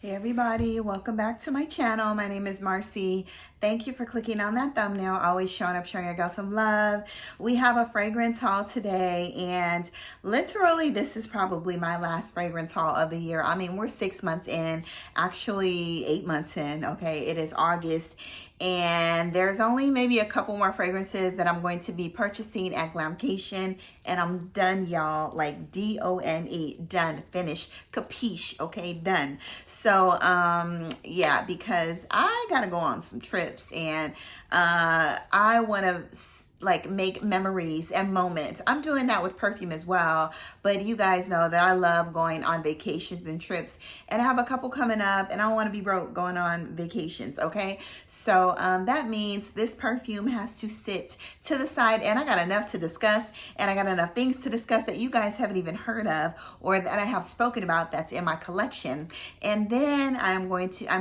Hey everybody, welcome back to my channel. My name is Marcy. Thank you for clicking on that thumbnail, always showing up, showing your girl some love. We have a fragrance haul today, and literally this is probably my last fragrance haul of the year. I mean, we're 6 months in, actually 8 months in, okay? It is August, and there's only maybe a couple more fragrances that I'm going to be purchasing at Glamcation, and I'm done, y'all. Like D-O-N-E, done, finished, capiche, okay, done. So yeah, because I gotta go on some trips, and I want to like make memories and moments. I'm doing that with perfume as well, but you guys know that I love going on vacations and trips, and I have a couple coming up, and I don't want to be broke going on vacations, okay? So that means this perfume has to sit to the side, and I got enough to discuss, and I got enough things to discuss that you guys haven't even heard of or that I have spoken about that's in my collection. And then I'm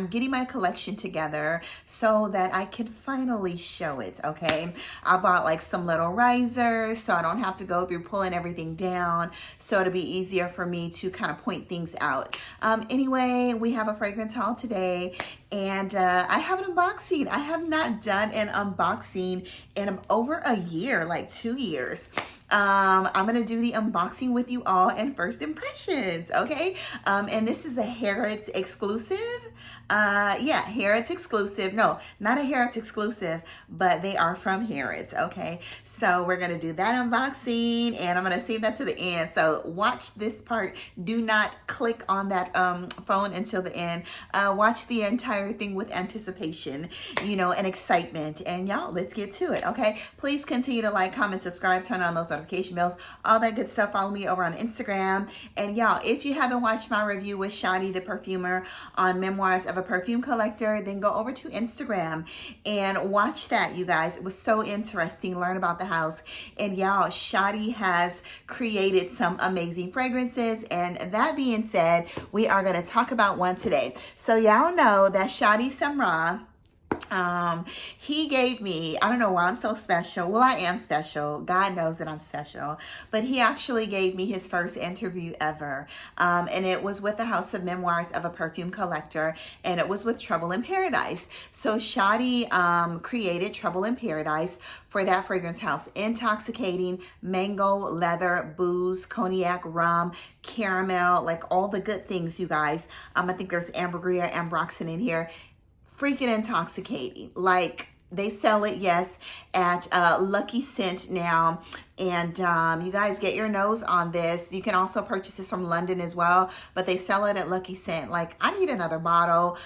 getting my collection together so that I can finally show it, okay? I bought like some little risers so I don't have to go through pulling everything down, so it'll be easier for me to kind of point things out. Anyway, we have a fragrance haul today, and I have an unboxing. I have not done an unboxing in over a year, like 2 years. I'm gonna do the unboxing with you all and first impressions, okay? And this is a Harrods exclusive. Yeah, Harrods exclusive. No, not a Harrods exclusive, but they are from Harrods, okay? So we're gonna do that unboxing, and I'm gonna save that to the end. So watch this part. Do not click on that phone until the end. Watch the entire thing with anticipation, you know, and excitement. And y'all, let's get to it, okay? Please continue to like, comment, subscribe, turn on those notification bells, all that good stuff. Follow me over on Instagram. And y'all, if you haven't watched my review with Shadi the perfumer on Memoirs of a Perfume Collector, then go over to Instagram and watch that, you guys. It was so interesting. Learn about the house. And y'all, Shadi has created some amazing fragrances. And that being said, we are going to talk about one today. So y'all know that Shadi Samra, he gave me, I don't know why I'm so special. Well, I am special. God knows that I'm special. But he actually gave me his first interview ever. And it was with the House of Memoirs of a Perfume Collector. And it was with Trouble in Paradise. So Shadi created Trouble in Paradise for that fragrance house. Intoxicating, mango, leather, booze, cognac, rum, caramel, like all the good things, you guys. I think there's ambergris, ambroxan in here. Freaking intoxicating. Like, they sell it, yes, at Lucky Scent now. And you guys get your nose on this. You can also purchase this from London as well, but they sell it at Lucky Scent. Like, I need another bottle.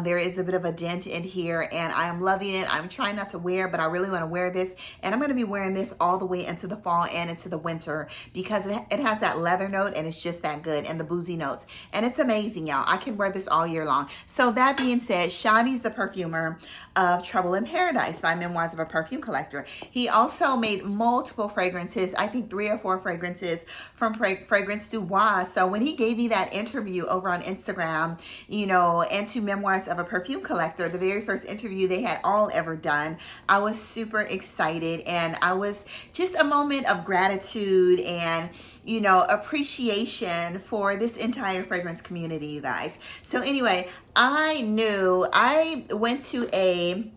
There is a bit of a dent in here, and I am loving it. I'm trying not to wear, but I really want to wear this. And I'm going to be wearing this all the way into the fall and into the winter because it has that leather note, and it's just that good, and the boozy notes. And it's amazing, y'all. I can wear this all year long. So that being said, Shadi's the perfumer of Trouble in Paradise by Memoirs of a Perfume Collector. He also made multiple fragrances. I think 3 or 4 fragrances from Fragrance du Bois. So when he gave me that interview over on Instagram, you know, and to Memoirs of a Perfume Collector, the very first interview they had all ever done, I was super excited, and I was just a moment of gratitude and, you know, appreciation for this entire fragrance community, you guys. So anyway, I went to a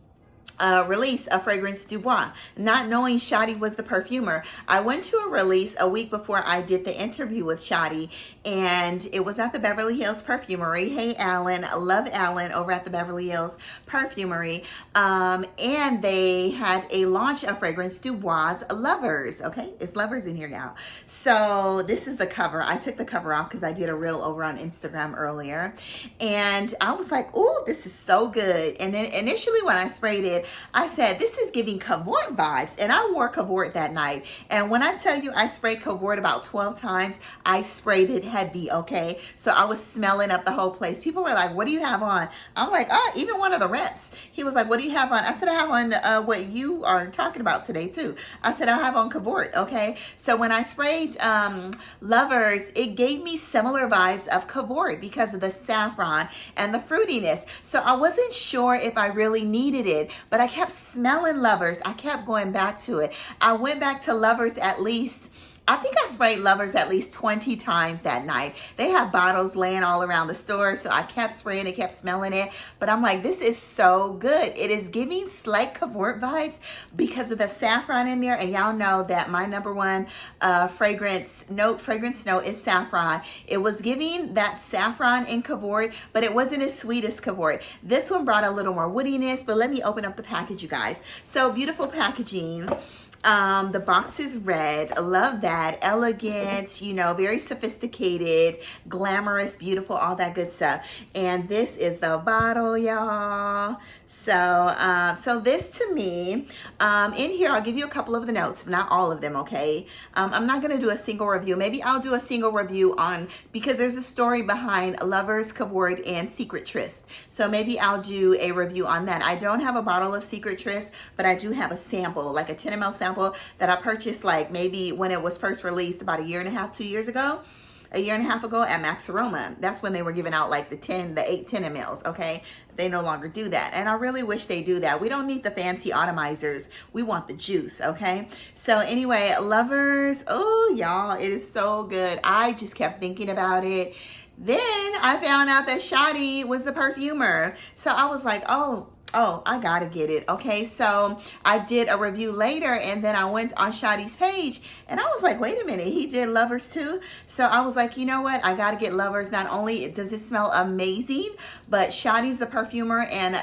release of Fragrance du Bois, not knowing Shadi was the perfumer. I went to a release a week before I did the interview with Shadi, and it was at the Beverly Hills Perfumery. Hey, Alan, love Alan over at the Beverly Hills Perfumery. And they had a launch of Fragrance du Bois Lovers. Okay, it's Lovers in here now. So this is the cover. I took the cover off because I did a reel over on Instagram earlier, and I was like, "Ooh, this is so good." And then initially when I sprayed it, I said, this is giving Cavort vibes. And I wore Cavort that night. And when I tell you I sprayed Cavort about 12 times, I sprayed it heavy, okay? So I was smelling up the whole place. People are like, what do you have on? I'm like, oh, even one of the reps. He was like, what do you have on? I said, I have on what you are talking about today too. I said, I have on Cavort, okay? So when I sprayed Lovers, it gave me similar vibes of Cavort because of the saffron and the fruitiness. So I wasn't sure if I really needed it, but I kept smelling Lovers. I kept going back to it. I went back to Lovers at least I think I sprayed Lovers at least 20 times that night. They have bottles laying all around the store, so I kept spraying it, kept smelling it. But I'm like, this is so good. It is giving slight cavort vibes because of the saffron in there. And y'all know that my number one fragrance note is saffron. It was giving that saffron in cavort, but it wasn't as sweet as cavort. This one brought a little more woodiness, but let me open up the package, you guys. So beautiful packaging. The box is red. I love that. Elegant, you know, very sophisticated, glamorous, beautiful, all that good stuff. And this is the bottle, y'all. So this to me, in here, I'll give you a couple of the notes, not all of them, okay? I'm not going to do a single review. Maybe I'll do a single review on, because there's a story behind Lovers, Cavort, and Secret Tryst. So maybe I'll do a review on that. I don't have a bottle of Secret Tryst, but I do have a sample, like a 10 ml sample that I purchased like maybe when it was first released about 1.5 years, 2 years ago. 1.5 years ago at Max Aroma. That's when they were giving out like the 10 mls, okay? They no longer do that. And I really wish they do that. We don't need the fancy atomizers. We want the juice, okay? So anyway, Lovers, oh y'all, it is so good. I just kept thinking about it. Then I found out that Shadi was the perfumer. So I was like, oh, I gotta get it, okay? So I did a review later, and then I went on Shadi's page, and I was like, wait a minute, he did Lovers too? So I was like, you know what? I gotta get Lovers. Not only does it smell amazing, but Shadi's the perfumer, and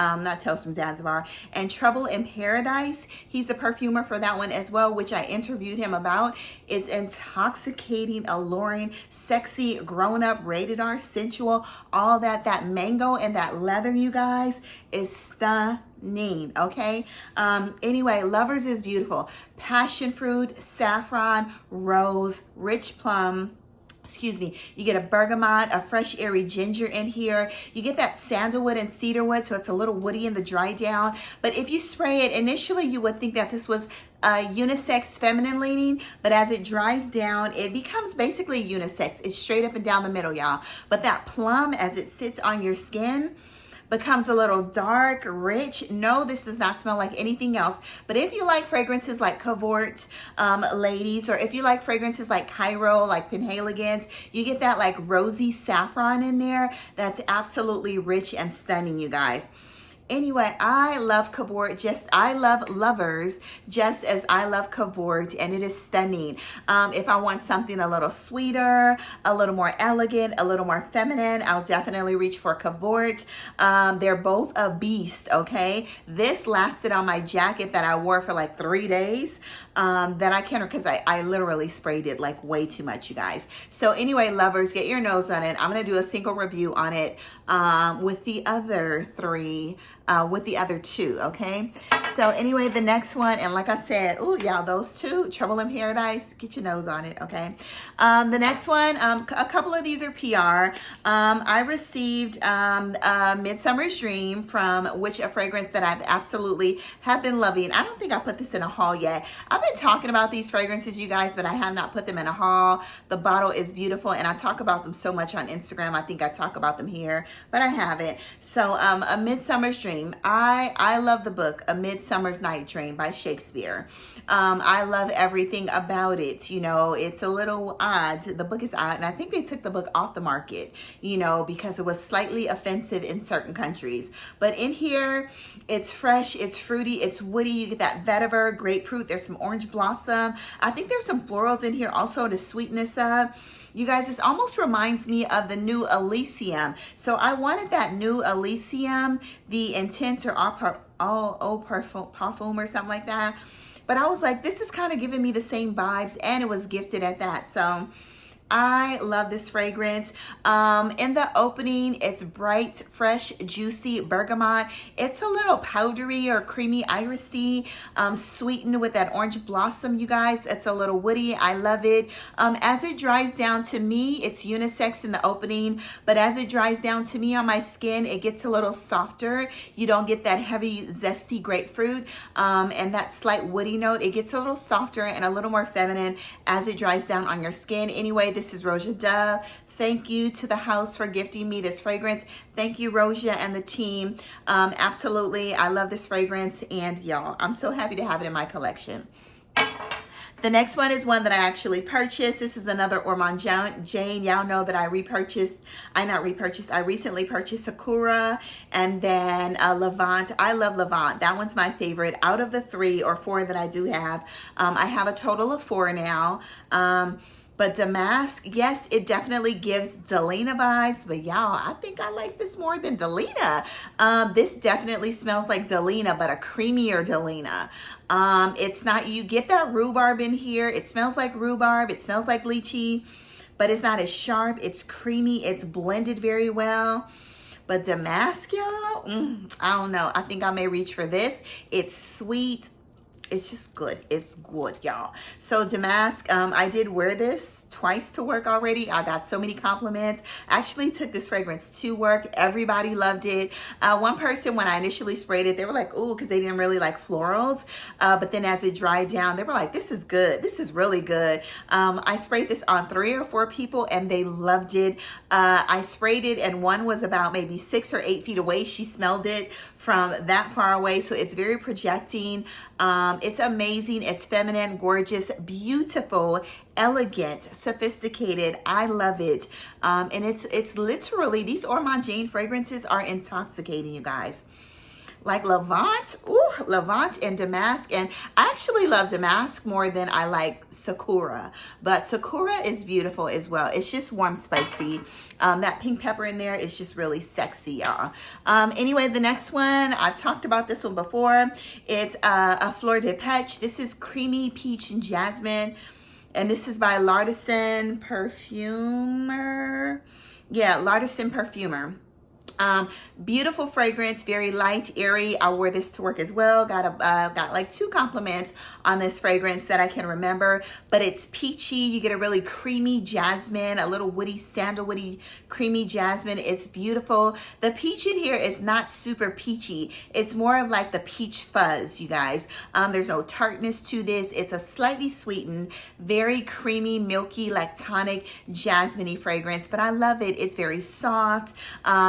not Tales from Zanzibar, and Trouble in Paradise, he's the perfumer for that one as well, which I interviewed him about. It's intoxicating, alluring, sexy, grown-up, rated R, sensual, all that. That mango and that leather, you guys, is stunning, okay? Anyway, Lovers is beautiful. Passion fruit, saffron, rose, rich plum. Excuse me, you get a bergamot, a fresh airy ginger in here. You get that sandalwood and cedarwood, so it's a little woody in the dry down. But if you spray it, initially you would think that this was unisex, feminine leaning, but as it dries down, it becomes basically unisex. It's straight up and down the middle, y'all. But that plum, as it sits on your skin, becomes a little dark, rich. No, this does not smell like anything else. But if you like fragrances like Cavort, ladies, or if you like fragrances like Cairo, like Penhaligons, you get that like rosy saffron in there. That's absolutely rich and stunning, you guys. Anyway, I love Cavort, I love Lovers just as I love Cavort, and it is stunning. If I want something a little sweeter, a little more elegant, a little more feminine, I'll definitely reach for Cavort. They're both a beast, okay? This lasted on my jacket that I wore for like 3 days. That I can't, because I literally sprayed it like way too much, you guys. So anyway, Lovers, get your nose on it. I'm going to do a single review on it with the other three, with the other two, okay? So anyway, the next one, and like I said, oh, y'all, those two, Trouble in Paradise, get your nose on it, okay? The next one, a couple of these are PR. I received Midsummer's Dream, from which a fragrance that I've absolutely have been loving. I don't think I put this in a haul yet. I've been talking about these fragrances, you guys, but I have not put them in a haul. The bottle is beautiful, and I talk about them so much on Instagram. I think I talk about them here, but I haven't. So A Midsummer's Dream. I love the book, A Midsummer's Night Dream by Shakespeare. I love everything about it. You know, it's a little odd. The book is odd, and I think they took the book off the market, you know, because it was slightly offensive in certain countries. But in here, it's fresh, it's fruity, it's woody. You get that vetiver, grapefruit. There's some orange blossom. I think there's some florals in here also to sweetness of. You guys, this almost reminds me of the new Elysium. So I wanted that new Elysium, the Intense or Eau Parfum or something like that. But I was like, this is kind of giving me the same vibes, and it was gifted at that. So I love this fragrance. In the opening, it's bright, fresh, juicy bergamot. It's a little powdery or creamy irisy, sweetened with that orange blossom, you guys. It's a little woody. I love it. As it dries down, to me, it's unisex in the opening, but as it dries down to me on my skin, it gets a little softer. You don't get that heavy, zesty grapefruit and that slight woody note. It gets a little softer and a little more feminine as it dries down on your skin. Anyway, this is ROJA Dove. Thank you to the house for gifting me this fragrance. Thank you, ROJA and the team. Absolutely, I love this fragrance, and y'all, I'm so happy to have it in my collection. The next one is one that I actually purchased. This is another Ormonde Jane. Y'all know that I recently purchased Sakura and then Levant. I love Levant. That one's my favorite out of the 3 or 4 that I do have. I have a total of 4 now. But Damask, yes, it definitely gives Delina vibes, but y'all, I think I like this more than Delina. This definitely smells like Delina, but a creamier Delina. It's not, you get that rhubarb in here. It smells like rhubarb. It smells like lychee, but it's not as sharp. It's creamy. It's blended very well. But Damask, y'all, I don't know. I think I may reach for this. It's sweet. It's just good. It's good, y'all. So Damask, I did wear this twice to work already. I got so many compliments. I actually took this fragrance to work. Everybody loved it. One person, when I initially sprayed it, they were like, ooh, because they didn't really like florals. But then as it dried down, they were like, this is good. This is really good. I sprayed this on 3 or 4 people and they loved it. I sprayed it and one was about maybe 6 or 8 feet away. She smelled it from that far away. So it's very projecting. It's amazing. It's feminine, gorgeous, beautiful, elegant, sophisticated. I love it. And it's literally, these Ormonde Jane fragrances are intoxicating, you guys. Like Levant, ooh, Levant and Damask. And I actually love Damask more than I like Sakura. But Sakura is beautiful as well. It's just warm, spicy. That pink pepper in there is just really sexy, y'all. Anyway, the next one, I've talked about this one before. It's a Fleur de Peche. This is creamy peach and jasmine. And this is by L'Artisan Perfumer. Yeah, L'Artisan Perfumer. Beautiful fragrance, very light, airy. I wore this to work as well. Got like 2 compliments on this fragrance that I can remember, but it's peachy. You get a really creamy jasmine, a little woody, sandalwoody, creamy jasmine. It's beautiful. The peach in here is not super peachy. It's more of like the peach fuzz, you guys. There's no tartness to this. It's a slightly sweetened, very creamy, milky, lactonic, jasmine-y fragrance, but I love it. It's very soft.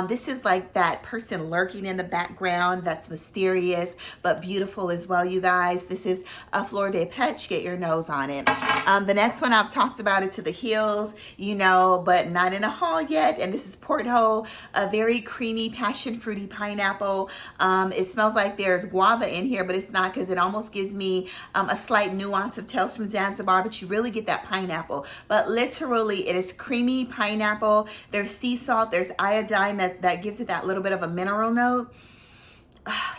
This is like that person lurking in the background that's mysterious but beautiful as well, you guys. This is a Fleur de Peche. Get your nose on it. The next one, I've talked about it to the hills, you know, but not in a haul yet. And this is Porthole, a very creamy passion fruity pineapple. It smells like there's guava in here, but it's not, because it almost gives me a slight nuance of Tales from Zanzibar, but you really get that pineapple. But literally, it is creamy pineapple. There's sea salt, there's iodine that gives it that little bit of a mineral note.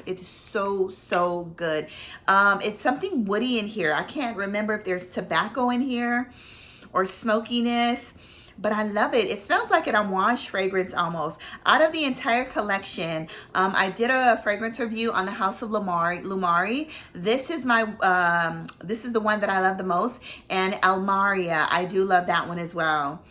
It is so good. It's something woody in here. I can't remember if there's tobacco in here or smokiness, but I love it. It smells like an homage fragrance almost. Out of the entire collection, I did a fragrance review on the House of LOUMARI. This is my this is the one that I love the most. And Almaria, I do love that one as well.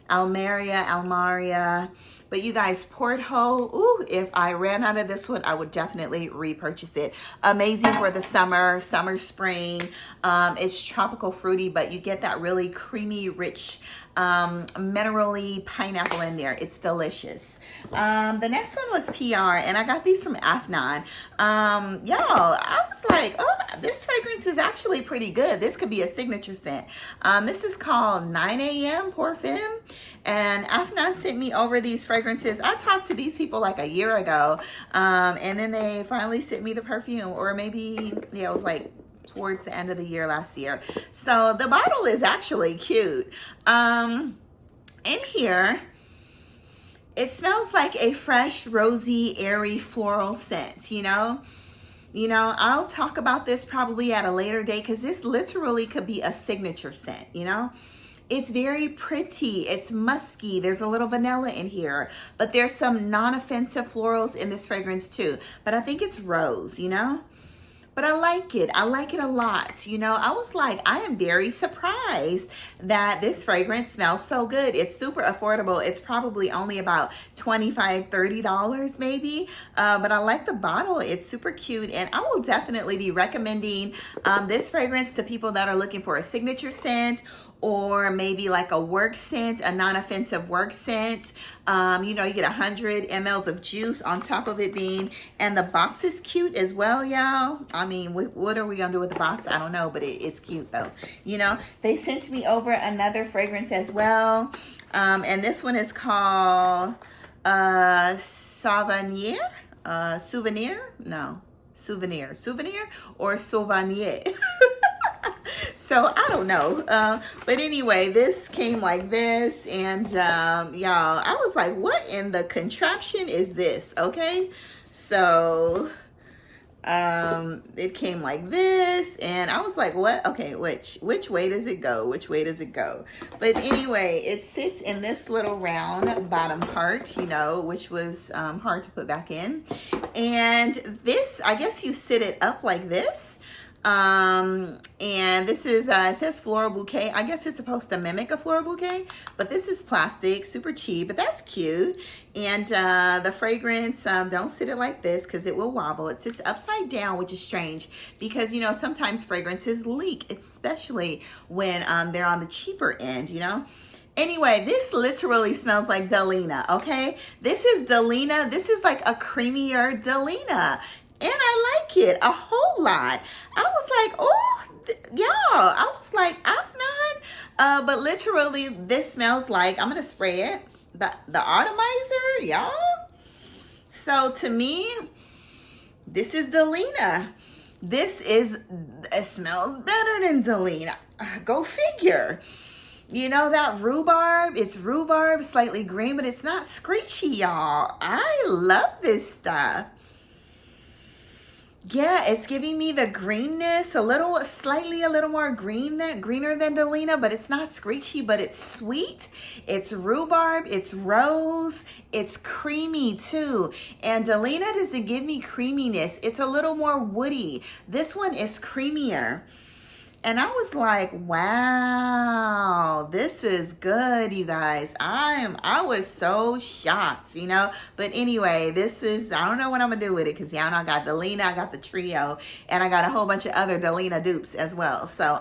Almaria. But you guys, Porthole, ooh, if I ran out of this one, I would definitely repurchase it. Amazing for the summer, spring. It's tropical fruity, but you get that really creamy, rich, minerally pineapple in there. It's delicious. The next one was PR, and I got these from Afnan. Y'all, I was like, oh, this fragrance is actually pretty good. This could be a signature scent. This is called 9 a.m. Perfume. And Afnan sent me over these fragrances. I talked to these people like a year ago. And then they finally sent me the perfume, or maybe, yeah, it was like towards the end of the year last year. So the bottle is actually cute. In here, it smells like a fresh, rosy, airy floral scent, you know? I'll talk about this probably at a later date, because this literally could be a signature scent, you know? It's very pretty. It's musky. There's a little vanilla in here, but there's some non-offensive florals in this fragrance too. But I think it's rose, you know? But I like it. I like it a lot. You know, I was like, I am very surprised that this fragrance smells so good. It's super affordable. It's probably only about $25, $30 maybe. But I like the bottle. It's super cute. And I will definitely be recommending this fragrance to people that are looking for a signature scent, or maybe like a work scent, a non-offensive work scent. You know, you get 100 mLs of juice on top of it being, and the box is cute as well, y'all. I mean, what are we gonna do with the box? I don't know, but it's cute though. You know, they sent me over another fragrance as well. And this one is called Souvenir? Souvenir? No. Souvenir. Souvenir or Souvenir? So I don't know. But anyway, this came like this. And y'all, I was like, what in the contraption is this? Okay. So it came like this, and I was like, what? Okay, which way does it go? Which way does it go? But anyway, it sits in this little round bottom part, you know, which was hard to put back in. And this, I guess you sit it up like this. And this is it says floral bouquet. I guess it's supposed to mimic a floral bouquet, but this is plastic, super cheap, but that's cute. And the fragrance, don't sit it like this because it will wobble. It sits upside down, which is strange because, you know, sometimes fragrances leak, especially when they're on the cheaper end, you know. Anyway, this literally smells like Delina, okay? This is Delina. This is like a creamier Delina. And I like it a whole lot. I was like, oh, y'all. I was like, Afnan. But literally, this smells like, I'm going to spray it. The atomizer, y'all. So to me, this is Delina. It smells better than Delina. Go figure. You know that rhubarb? It's rhubarb, slightly green, but it's not screechy, y'all. I love this stuff. Yeah, it's giving me the greenness, slightly a little more greener than Delina, but it's not screechy, but it's sweet. It's rhubarb, it's rose, it's creamy too. And Delina doesn't give me creaminess. It's a little more woody. This one is creamier. And I was like, wow, this is good, you guys. I was so shocked, you know. But anyway, this is, I don't know what I'm gonna do with it because y'all know I got Delina, I got the trio, and I got a whole bunch of other Delina dupes as well. So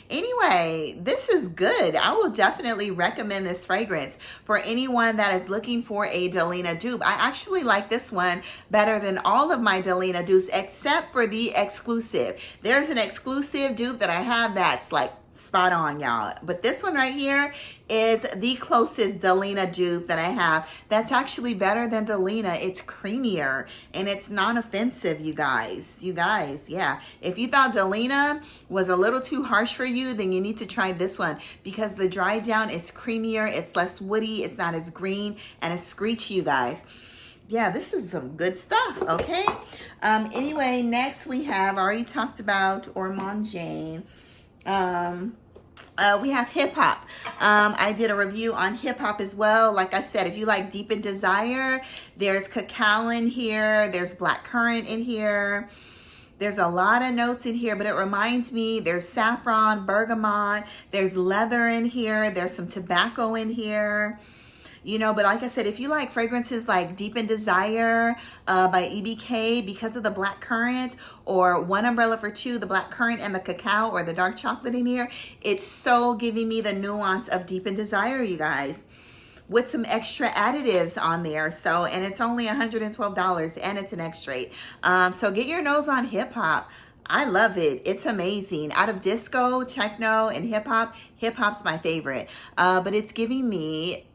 anyway, this is good. I will definitely recommend this fragrance for anyone that is looking for a Delina dupe. I actually like this one better than all of my Delina dupes except for the exclusive. There's an exclusive dupe that I have that's like spot on, y'all, but this one right here is the closest Delina dupe that I have that's actually better than Delina. It's creamier and it's non-offensive, you guys, yeah. If you thought Delina was a little too harsh for you, then you need to try this one because the dry down is creamier, it's less woody, it's not as green and as screechy, you guys. Yeah, this is some good stuff, okay? Anyway, next we have, I already talked about Ormonde. We have Hip Hop. I did a review on Hip Hop as well. Like I said, if you like Deep in Desire, there's cacao in here, there's blackcurrant in here. There's a lot of notes in here, but it reminds me, there's saffron, bergamot, there's leather in here, there's some tobacco in here. You know, but like I said, if you like fragrances like Deep in Desire by EBK because of the black currant, or One Umbrella for Two, the black currant and the cacao or the dark chocolate in here, it's so giving me the nuance of Deep in Desire, you guys, with some extra additives on there. So, and it's only $112 and it's an extrait. So get your nose on Hip Hop. I love it. It's amazing. Out of disco, techno, and hip hop's my favorite. But it's giving me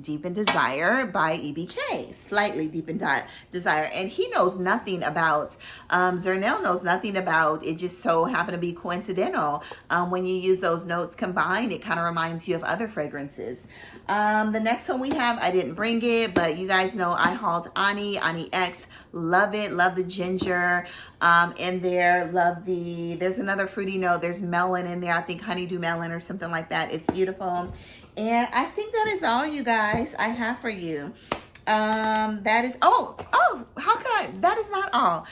Deep in Desire by EBK, slightly Deep in Desire. And he knows nothing about, ZERNELL knows nothing about, it just so happened to be coincidental. When you use those notes combined, it kind of reminds you of other fragrances. The next one we have, I didn't bring it, but you guys know I hauled Ani X. Love it, love the ginger in there, love there's another fruity note, there's melon in there, I think honeydew melon or something like that. It's beautiful. And I think that is all, you guys, I have for you. That is, how could that is not all.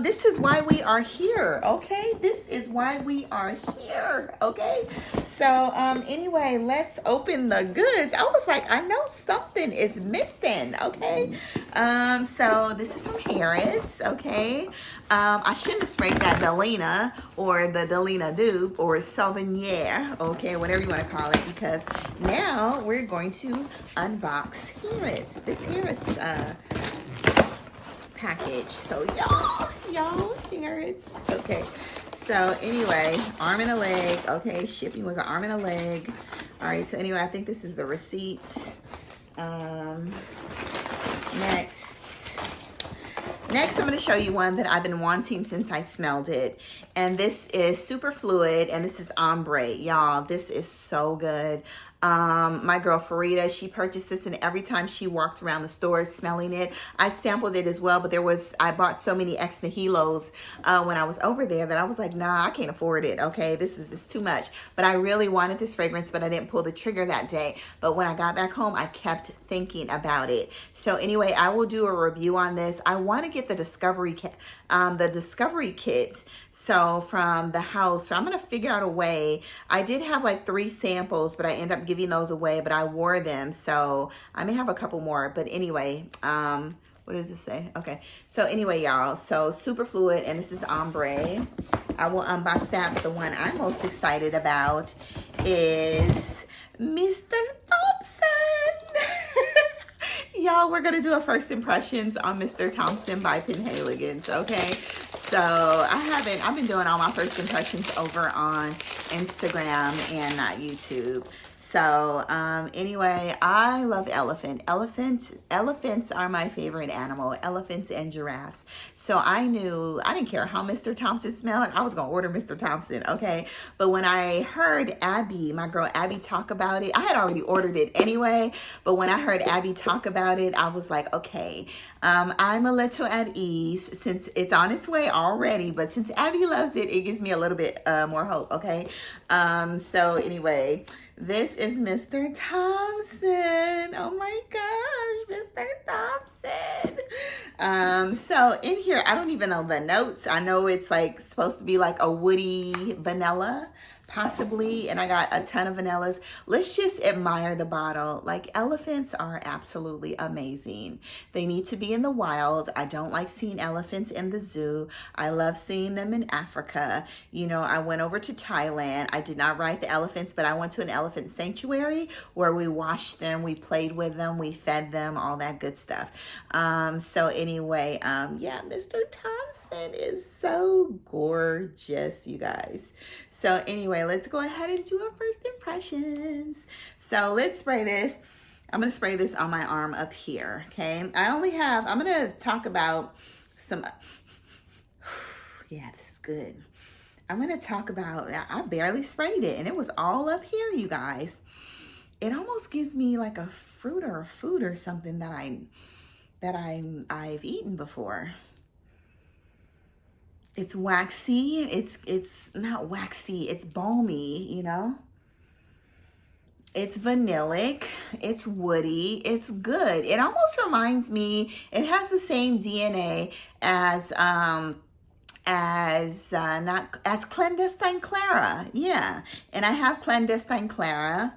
This is why we are here, okay? This is why we are here, okay? So anyway, let's open the goods. I was like, I know something is missing, okay? So this is from Harrods, okay? I shouldn't have sprayed that Delina or the Delina dupe or Souvenir, okay, whatever you want to call it, because now we're going to unbox Harrods. This Harrods package. So y'all, Harrods. Okay. So anyway, arm and a leg. Okay, shipping was an arm and a leg. All right. So anyway, I think this is the receipt. Next, I'm going to show you one that I've been wanting since I smelled it. And this is Superfluid, and this is Ombre. Y'all, this is so good. My girl Farida, she purchased this, and every time she walked around the store smelling it, I sampled it as well, but I bought so many ex nihilos when I was over there that I was like, nah, I can't afford it, okay? This is too much. But I really wanted this fragrance, but I didn't pull the trigger that day. But when I got back home, I kept thinking about it. So anyway, I will do a review on this. I want to get the discovery kits. So from the house, so I'm going to figure out a way. I did have like 3 samples, but I ended up giving those away, but I wore them. So I may have a couple more, but anyway, what does this say? Okay. So anyway, y'all, so Superfluid, and this is Ombre. I will unbox that, but the one I'm most excited about is Mr. Thompson. Y'all, we're going to do a first impressions on Mr. Thompson by Penhaligons, okay? So I've been doing all my first impressions over on Instagram and not YouTube. So anyway, I love elephant. Elephants are my favorite animal, elephants and giraffes. So I didn't care how Mr. Thompson smelled, I was gonna order Mr. Thompson, okay? But when I heard Abby, my girl Abby, talk about it, I had already ordered it anyway, but when I heard Abby talk about it, I was like, okay, I'm a little at ease since it's on its way already, but since Abby loves it, it gives me a little bit more hope, okay? So anyway, this is Mr. Thompson. Oh my gosh, Mr. Thompson. So in here, I don't even know the notes. I know it's like supposed to be like a woody vanilla, possibly, and I got a ton of vanillas. Let's just admire the bottle. Like, elephants are absolutely amazing. They need to be in the wild. I don't like seeing elephants in the zoo. I love seeing them in Africa. You know, I went over to Thailand. I did not ride the elephants, but I went to an elephant sanctuary where we washed them, we played with them, we fed them, all that good stuff. So anyway, yeah, Mr. Thompson is so gorgeous, you guys. So anyway, let's go ahead and do our first impressions. So let's spray this. I'm going to spray this on my arm up here, okay? I'm going to talk about some, yeah, this is good. I'm going to talk about, I barely sprayed it, and it was all up here, you guys. It almost gives me like a fruit or a food or something that I've eaten before. It's waxy. It's not waxy. It's balmy, you know. It's vanillic. It's woody. It's good. It almost reminds me, it has the same DNA as Clandestine Clara. Yeah. And I have Clandestine Clara.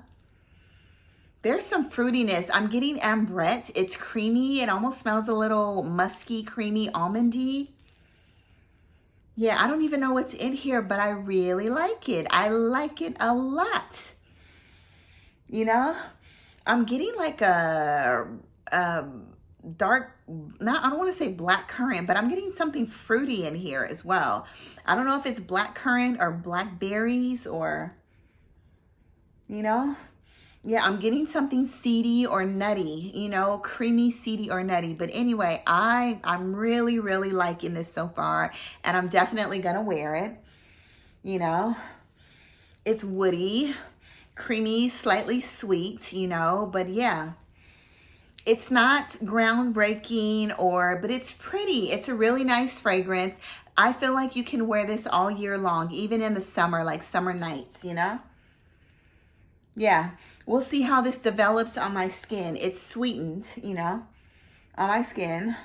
There's some fruitiness. I'm getting Ambre. It's creamy. It almost smells a little musky, creamy, almondy. Yeah, I don't even know what's in here, but I really like it. I like it a lot. You know, I'm getting like a dark, I don't want to say black currant, but I'm getting something fruity in here as well. I don't know if it's black currant or blackberries or, you know. Yeah, I'm getting something seedy or nutty, you know, creamy, seedy, or nutty. But anyway, I'm really, really liking this so far, and I'm definitely going to wear it, you know. It's woody, creamy, slightly sweet, you know, but yeah. It's not groundbreaking but it's pretty. It's a really nice fragrance. I feel like you can wear this all year long, even in the summer, like summer nights, you know. Yeah. We'll see how this develops on my skin. It's sweetened, you know, on my skin.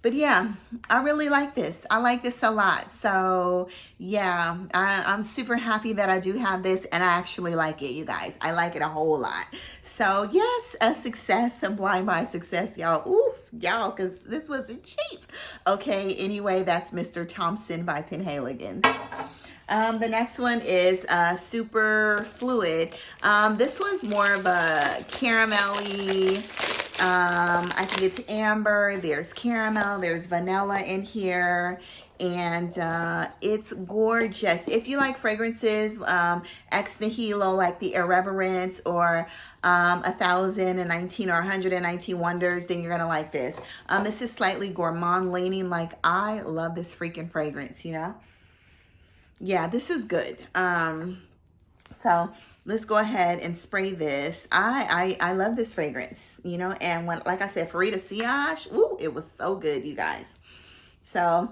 But yeah, I really like this. I like this a lot. So yeah, I'm super happy that I do have this, and I actually like it, you guys. I like it a whole lot. So yes, a success, a blind buy success, y'all. Ooh, y'all, because this wasn't cheap. Okay, anyway, that's Mr. Thompson by Penhaligons. The next one is Superfluid. This one's more of a caramel-y. I think it's amber, there's caramel, there's vanilla in here, and it's gorgeous. If you like fragrances, ex nihilo, like the Irreverence or 1019 or 119 Wonders, then you're gonna like this. This is slightly gourmand leaning. Like, I love this freaking fragrance, you know? Yeah, this is good. So let's go ahead and spray this. I love this fragrance, you know, and when, like I said, Farida Sillage, ooh, it was so good, you guys. So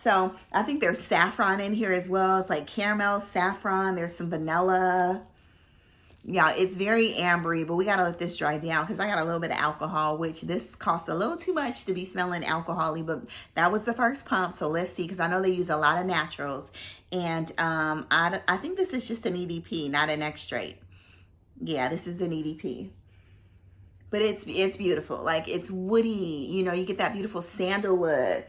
I think there's saffron in here as well. It's like caramel, saffron, there's some vanilla. Yeah, it's very ambery, but we gotta let this dry down because I got a little bit of alcohol, which this cost a little too much to be smelling alcohol-y, but that was the first pump. So let's see, because I know they use a lot of naturals. And I think this is just an EDP, not an extrait. Yeah, this is an EDP. But it's beautiful. Like, it's woody, you know, you get that beautiful sandalwood.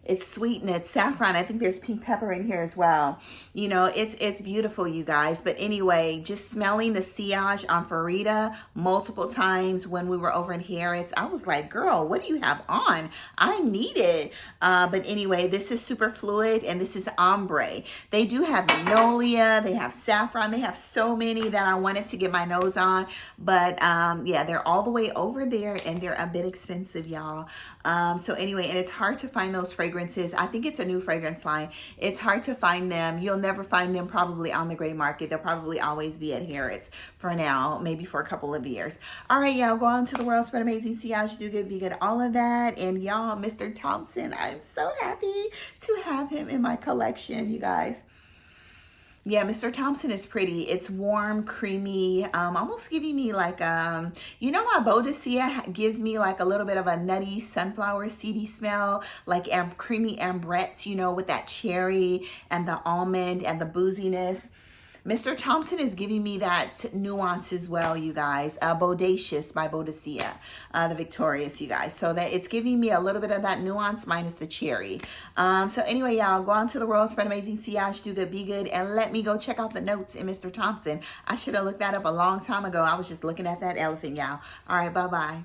It's sweet and it's saffron. I think there's pink pepper in here as well. You know, it's beautiful, you guys. But anyway, just smelling the sillage on Farida multiple times when we were over in Harrods, I was like, girl, what do you have on? I need it. But anyway, this is Superfluid and this is Ombre. They do have magnolia. They have saffron. They have so many that I wanted to get my nose on. But yeah, they're all the way over there and they're a bit expensive, y'all. So anyway, and it's hard to find those fragrances. I think it's a new fragrance line. It's hard to find them. You'll never find them probably on the gray market. They'll probably always be at Harrods for now, maybe for a couple of years. All right, y'all, go on to the world, spread amazing, sillage, do good, be good, all of that. And y'all, Mr. Thompson, I'm so happy to have him in my collection, you guys. Yeah, Mr. Thompson is pretty. It's warm, creamy, almost giving me like, you know how Bois gives me like a little bit of a nutty sunflower seedy smell, like creamy ambrettes, you know, with that cherry and the almond and the booziness. Mr. Thompson is giving me that nuance as well, you guys. Bodacious by Bois, the Victorious, you guys. So that it's giving me a little bit of that nuance minus the cherry. So anyway, y'all, go on to the world, spread amazing, sillage, do good, be good, and let me go check out the notes in Mr. Thompson. I should have looked that up a long time ago. I was just looking at that elephant, y'all. All right, bye-bye.